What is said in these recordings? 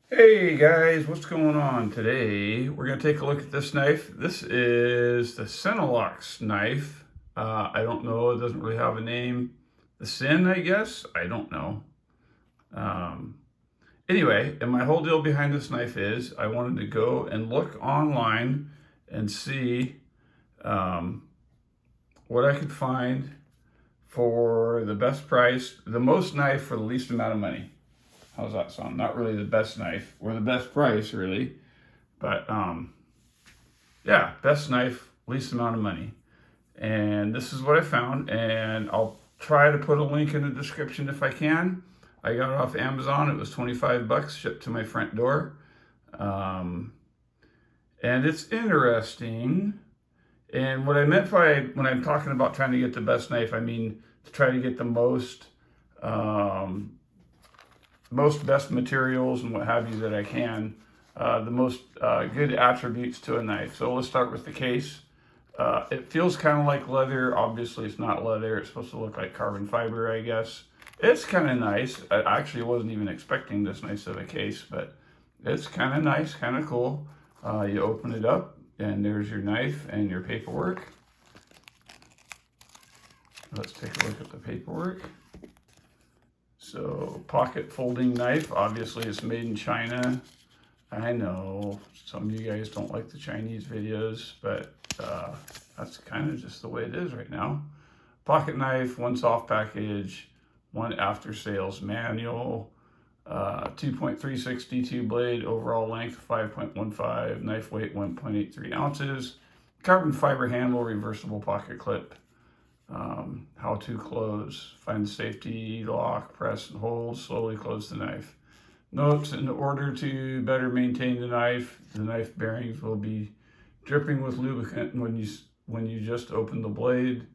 Hey guys, what's going on today? We're going to take a look at this knife. This is the Sennilox knife. I don't know, it doesn't really have a name. The Sin, I guess? I don't know. Um, anyway, and my whole deal behind this knife is I wanted to go and look online and see um, what I could find for the best price, the most knife for the least amount of money. How's that sound? Not really the best knife or the best price, really, but yeah, best knife, least amount of money. And this is what I found, and I'll try to put a link in the description if I can. I got it off Amazon. It was 25 bucks shipped to my front door. Um, and it's interesting. And what I meant by when I'm talking about trying to get the best knife, I mean to try to get the most best materials and what have you that I can, the most good attributes to a knife. So let's start with the case. It feels kind of like leather. Obviously, it's not leather. It's supposed to look like carbon fiber, I guess. It's kind of nice. I actually wasn't even expecting this nice of a case, but it's kind of nice, kind of cool. You open it up, and there's your knife and your paperwork. Let's take a look at the paperwork. So, pocket folding knife. Obviously, it's made in China. I know some of you guys don't like the Chinese videos, but that's kind of just the way it is right now. Pocket knife, one soft package, one after sales manual, 2.36 D2 blade, overall length 5.15, knife weight 1.83 ounces, carbon fiber handle, reversible pocket clip. How to close, find the safety lock, press and hold, slowly close the knife. Notes: in order to better maintain the knife bearings will be dripping with lubricant when you just open the blade.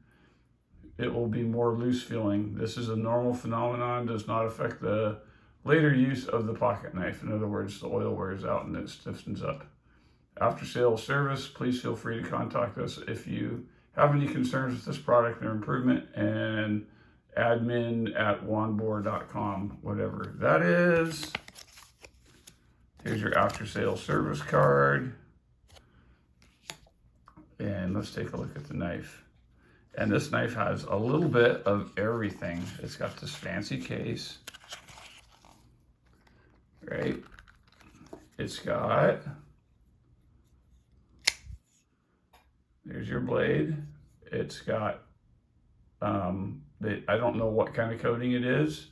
It will be more loose feeling. This is a normal phenomenon, does not affect the later use of the pocket knife. In other words, the oil wears out and it stiffens up. After sales service, please feel free to contact us if you have any concerns with this product or improvement, and admin@wanbor.com, whatever that is. Here's your after sales service card. And let's take a look at the knife. And this knife has a little bit of everything. It's got this fancy case, right? It's got, there's your blade. It's got, I don't know what kind of coating it is.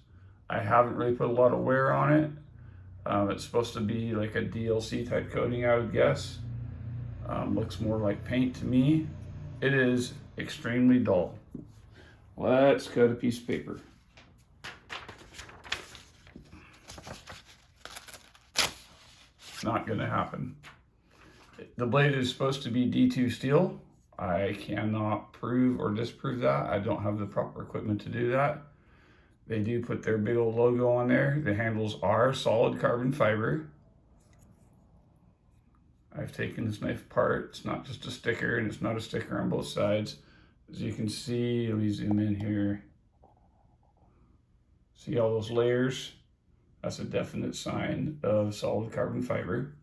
I haven't really put a lot of wear on it. It's supposed to be like a DLC type coating, I would guess. Looks more like paint to me. It is extremely dull. Let's cut a piece of paper. Not gonna happen. The blade is supposed to be D2 steel. I cannot prove or disprove that. I don't have the proper equipment to do that. They do put their big old logo on there. The handles are solid carbon fiber. I've taken this knife apart. It's not just a sticker, and it's not a sticker on both sides. As you can see, let me zoom in here. See all those layers? That's a definite sign of solid carbon fiber.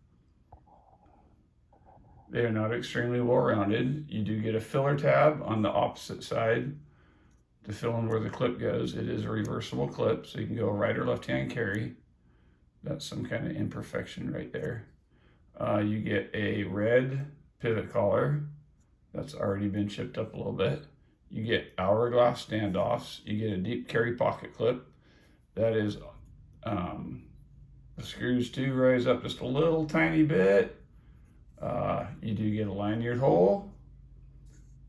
They are not extremely well rounded. You do get a filler tab on the opposite side to fill in where the clip goes. It is a reversible clip, so you can go right or left hand carry. That's some kind of imperfection right there. You get a red pivot collar that's already been chipped up a little bit. You get hourglass standoffs. You get a deep carry pocket clip. That is, the screws do rise up just a little tiny bit. You do get a lanyard hole,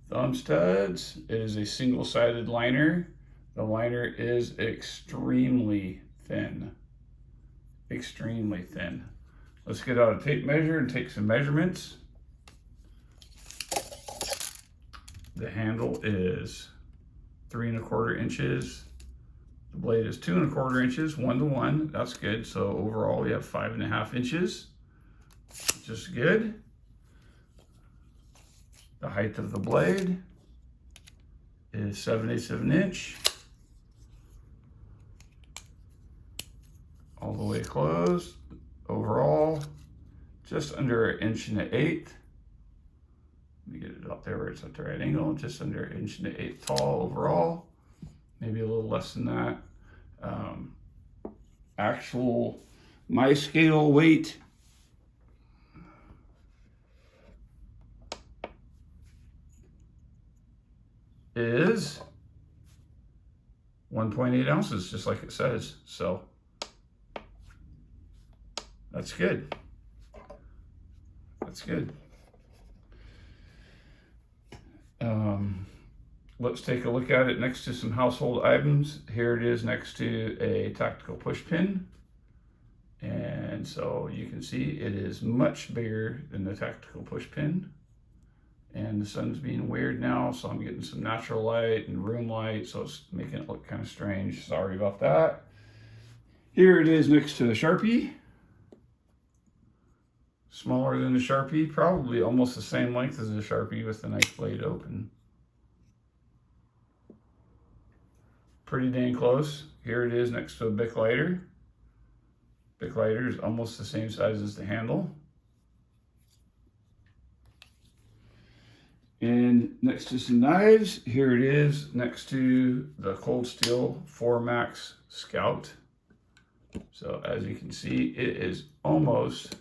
thumb studs. It is a single-sided liner. The liner is extremely thin. Extremely thin. Let's get out a tape measure and take some measurements. The handle is 3¼ inches. The blade is 2¼ inches, 1 to 1. That's good. So overall, we have 5½ inches, which is good. The height of the blade is 7/8 of an inch. All the way closed. overall, just under 1.1 inches. Let me get it up there where it's at the right angle, just under 1.1 inches tall overall, maybe a little less than that. Actual, my scale weight is 1.8 ounces, just like it says. So that's good. That's good. Let's take a look at it next to some household items. Here it is next to a tactical push pin. And so you can see it is much bigger than the tactical push pin. And the sun's being weird now, so I'm getting some natural light and room light, so it's making it look kind of strange. Sorry about that. Here it is next to the Sharpie. Smaller than the Sharpie, probably almost the same length as the Sharpie with the knife blade open. Pretty dang close. Here it is next to a Bic lighter. Bic lighter is almost the same size as the handle. And next to some knives, here it is next to the Cold Steel 4 Max Scout. So as you can see, it is almost,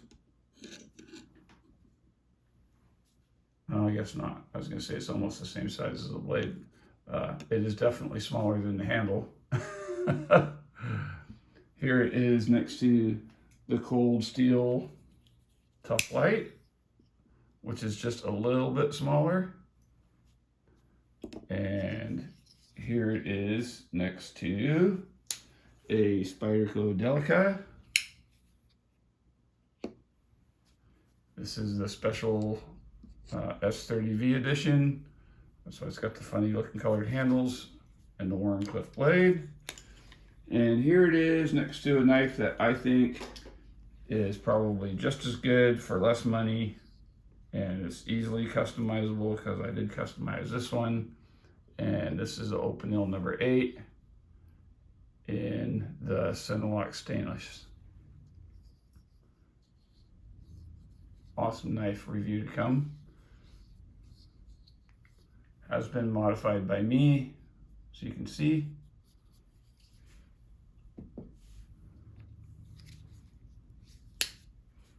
no, I guess not. I was going to say it's almost the same size as the blade. It is definitely smaller than the handle. Here it is next to the Cold Steel Tough Light, which is just a little bit smaller. And here it is next to a Spyderco Delica. This is the special S30V edition. So it's got the funny looking colored handles and the Warncliffe blade. And here it is next to a knife that I think is probably just as good for less money, and it's easily customizable because I did customize this one. And this is the Opinel number 8 in the Sennilox stainless. Awesome knife review to come. Has been modified by me, so you can see.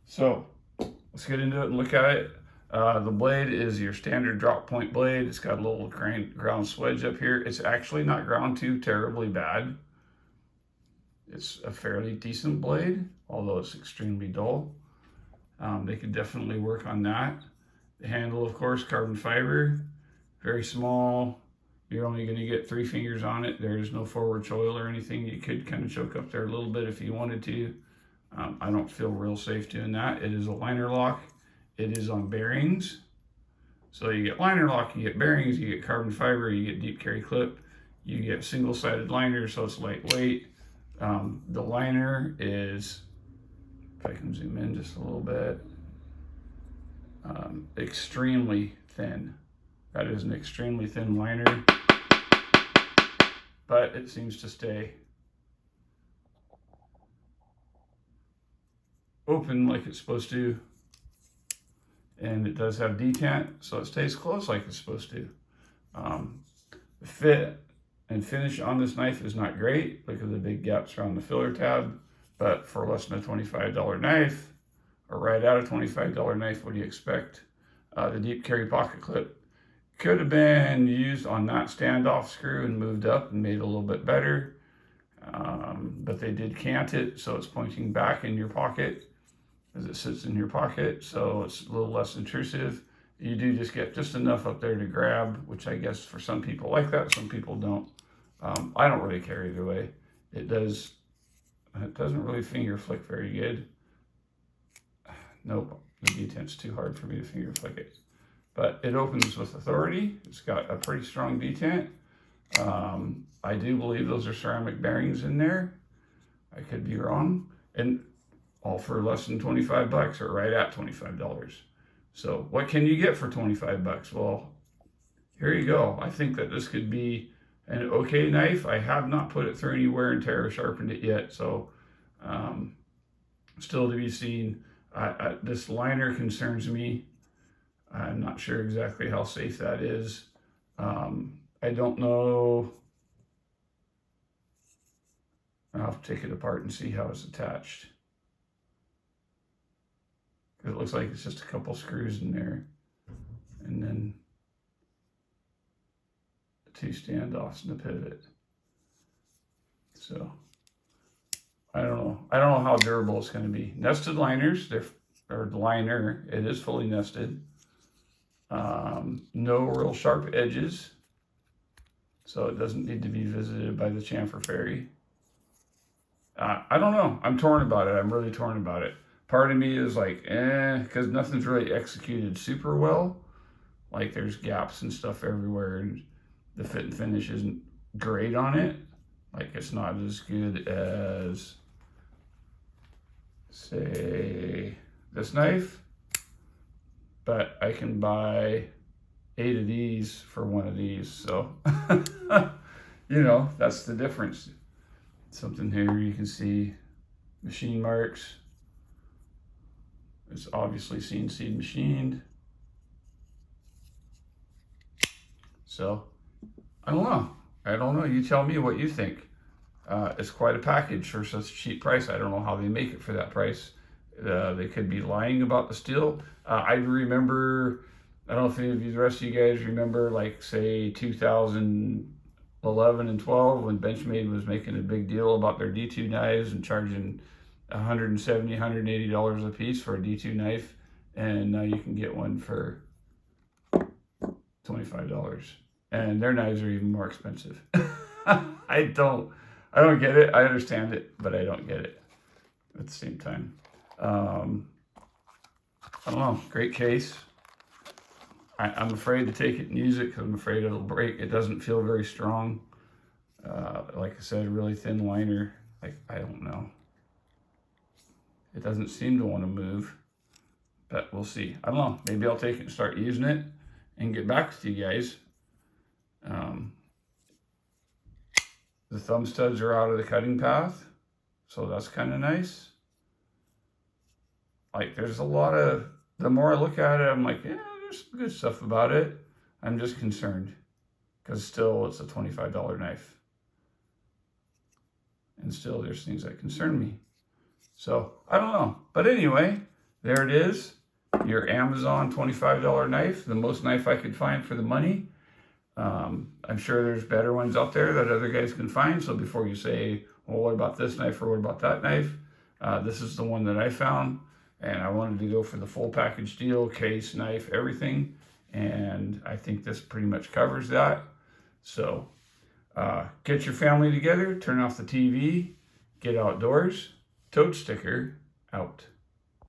So let's get into it and look at it. The blade is your standard drop point blade. It's got a little ground swedge up here. It's actually not ground too terribly bad. It's a fairly decent blade, although it's extremely dull. They could definitely work on that. The handle, of course, carbon fiber, very small. You're only going to get 3 fingers on it. There's no forward choil or anything. You could kind of choke up there a little bit if you wanted to. I don't feel real safe doing that. It is a liner lock. It is on bearings. So you get liner lock, you get bearings, you get carbon fiber, you get deep carry clip, you get single-sided liner, so it's lightweight. The liner is, if I can zoom in just a little bit, extremely thin. That is an extremely thin liner, but it seems to stay open like it's supposed to. And it does have detent, so it stays closed like it's supposed to. The fit and finish on this knife is not great. Look at the big gaps around the filler tab, but for less than a $25 knife, or right out of $25 knife, what do you expect? The deep carry pocket clip could have been used on that standoff screw and moved up and made it a little bit better, but they did cant it, so it's pointing back in your pocket as it sits in your pocket, so it's a little less intrusive. You do just get just enough up there to grab, which I guess for some people like that, some people don't. I don't really care either way. It doesn't really finger flick very good. Nope, the detent's too hard for me to finger flick it. But it opens with authority. It's got a pretty strong detent. I do believe those are ceramic bearings in there. I could be wrong. And all for less than 25 bucks, or right at $25. So what can you get for 25 bucks? Well, here you go. I think that this could be an okay knife. I have not put it through any wear and tear or sharpened it yet. So still to be seen. This liner concerns me. I'm not sure exactly how safe that is. I don't know. I'll have to take it apart and see how it's attached. Because it looks like it's just a couple screws in there. And then the 2 standoffs and the pivot. So I don't know. I don't know how durable it's going to be. Nested liners, or the liner, it is fully nested. No real sharp edges, so it doesn't need to be visited by the chamfer fairy. I don't know. I'm torn about it. I'm really torn about it. Part of me is like, because nothing's really executed super well. Like there's gaps and stuff everywhere, and the fit and finish isn't great on it. Like it's not as good as, say, this knife. But I can buy 8 of these for 1 of these. So, you know, that's the difference. Something here you can see machine marks. It's obviously CNC machined. So, I don't know. You tell me what you think. It's quite a package for such a cheap price. I don't know how they make it for that price. They could be lying about the steel. I remember, I don't know if any of you, the rest of you guys remember, like say 2011 and 12 when Benchmade was making a big deal about their D2 knives and charging $170, $180 a piece for a D2 knife, and now you can get one for $25, and their knives are even more expensive. I don't get it. I understand it, but I don't get it at the same time. I don't know, great case. I'm afraid to take it and use it because I'm afraid it'll break. It doesn't feel very strong. Like I said, really thin liner. Like, I don't know. It doesn't seem to want to move, but we'll see. I don't know, maybe I'll take it and start using it and get back with you guys. The thumb studs are out of the cutting path, so that's kind of nice. Like there's a lot of, the more I look at it, I'm like, yeah, there's good stuff about it. I'm just concerned because still it's a $25 knife. And still there's things that concern me. So I don't know. But anyway, there it is. Your Amazon $25 knife, the most knife I could find for the money. I'm sure there's better ones out there that other guys can find. So before you say, well, what about this knife or what about that knife? This is the one that I found. And I wanted to go for the full package deal, case, knife, everything. And I think this pretty much covers that. So get your family together, turn off the TV, get outdoors. Toad Sticker out.